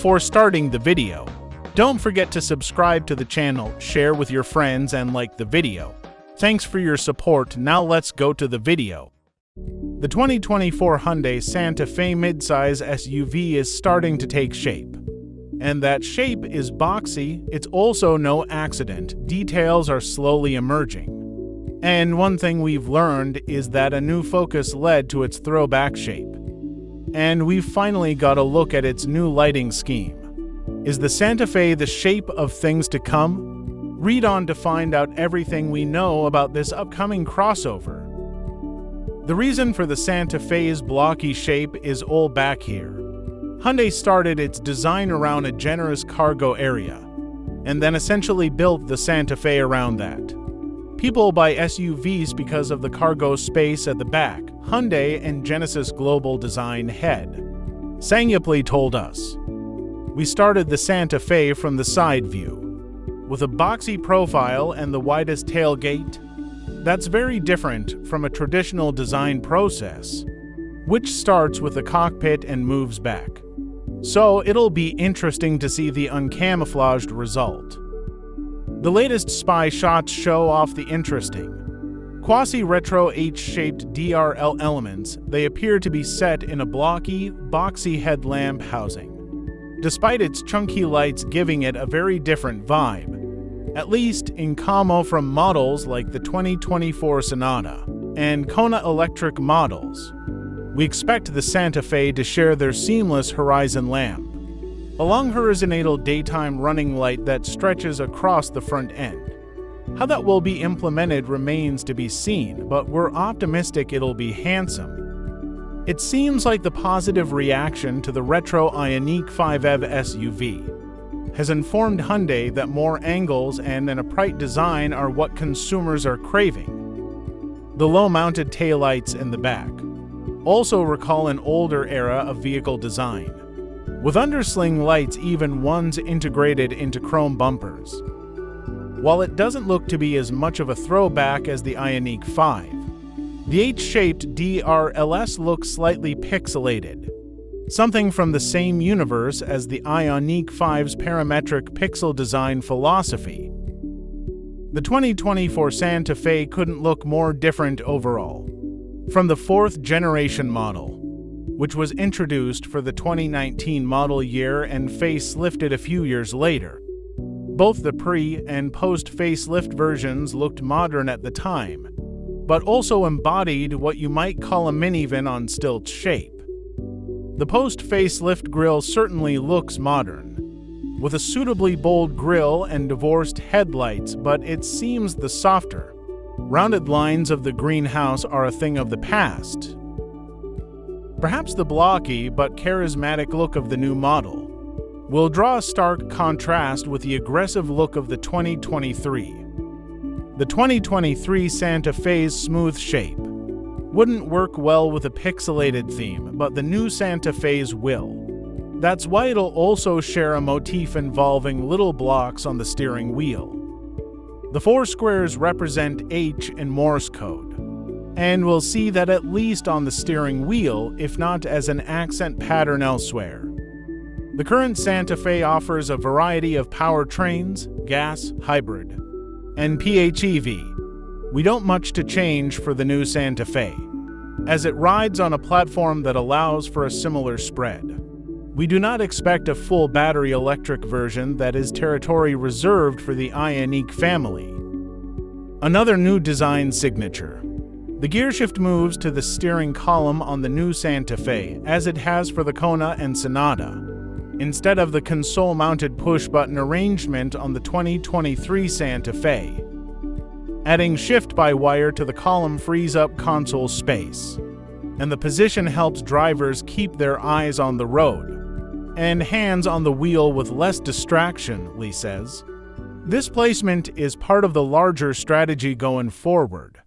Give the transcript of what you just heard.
Before starting the video, don't forget to subscribe to the channel, share with your friends, and like the video. Thanks for your support. Now let's go to the video. The 2024 Hyundai Santa Fe midsize SUV is starting to take shape. And that shape is boxy. It's also no accident. Details are slowly emerging. And one thing we've learned is that a new focus led to its throwback shape. And we've finally got a look at its new lighting scheme. Is the Santa Fe the shape of things to come? Read on to find out everything we know about this upcoming crossover. The reason for the Santa Fe's blocky shape is all back here. Hyundai started its design around a generous cargo area, and then essentially built the Santa Fe around that. People buy SUVs because of the cargo space at the back, Hyundai and Genesis Global Design head Sangyapli told us. We started the Santa Fe from the side view, with a boxy profile and the widest tailgate. That's very different from a traditional design process, which starts with the cockpit and moves back. So it'll be interesting to see the uncamouflaged result. The latest spy shots show off the interesting, quasi-retro H-shaped DRL elements. They appear to be set in a blocky, boxy headlamp housing, despite its chunky lights giving it a very different vibe, at least in camo from models like the 2024 Sonata and Kona electric models. We expect the Santa Fe to share their seamless horizon lamp, a long horizontal daytime running light that stretches across the front end. How that will be implemented remains to be seen, but we're optimistic it'll be handsome. It seems like the positive reaction to the retro Ioniq 5EV SUV has informed Hyundai that more angles and an upright design are what consumers are craving. The low-mounted taillights in the back also recall an older era of vehicle design, with undersling lights, even ones integrated into chrome bumpers. While it doesn't look to be as much of a throwback as the Ioniq 5, the H-shaped DRLS looks slightly pixelated, something from the same universe as the Ioniq 5's parametric pixel design philosophy. The 2024 Santa Fe couldn't look more different overall from the fourth-generation model, which was introduced for the 2019 model year and facelifted a few years later. Both the pre- and post-facelift versions looked modern at the time, but also embodied what you might call a minivan on stilts shape. The post-facelift grille certainly looks modern, with a suitably bold grille and divorced headlights, but it seems the softer, rounded lines of the greenhouse are a thing of the past. Perhaps the blocky but charismatic look of the new model will draw a stark contrast with the aggressive look of the 2023. The 2023 Santa Fe's smooth shape wouldn't work well with a pixelated theme, but the new Santa Fe's will. That's why it'll also share a motif involving little blocks on the steering wheel. The four squares represent H in Morse code, and we'll see that at least on the steering wheel, if not as an accent pattern elsewhere. The current Santa Fe offers a variety of powertrains: gas, hybrid, and PHEV. We don't much to change for the new Santa Fe, as it rides on a platform that allows for a similar spread. We do not expect a full battery electric version. That is territory reserved for the Ioniq family. Another new design signature: the gearshift moves to the steering column on the new Santa Fe, as it has for the Kona and Sonata, instead of the console-mounted push-button arrangement on the 2023 Santa Fe. Adding shift-by-wire to the column frees up console space, and the position helps drivers keep their eyes on the road and hands on the wheel with less distraction, Lee says. This placement is part of the larger strategy going forward.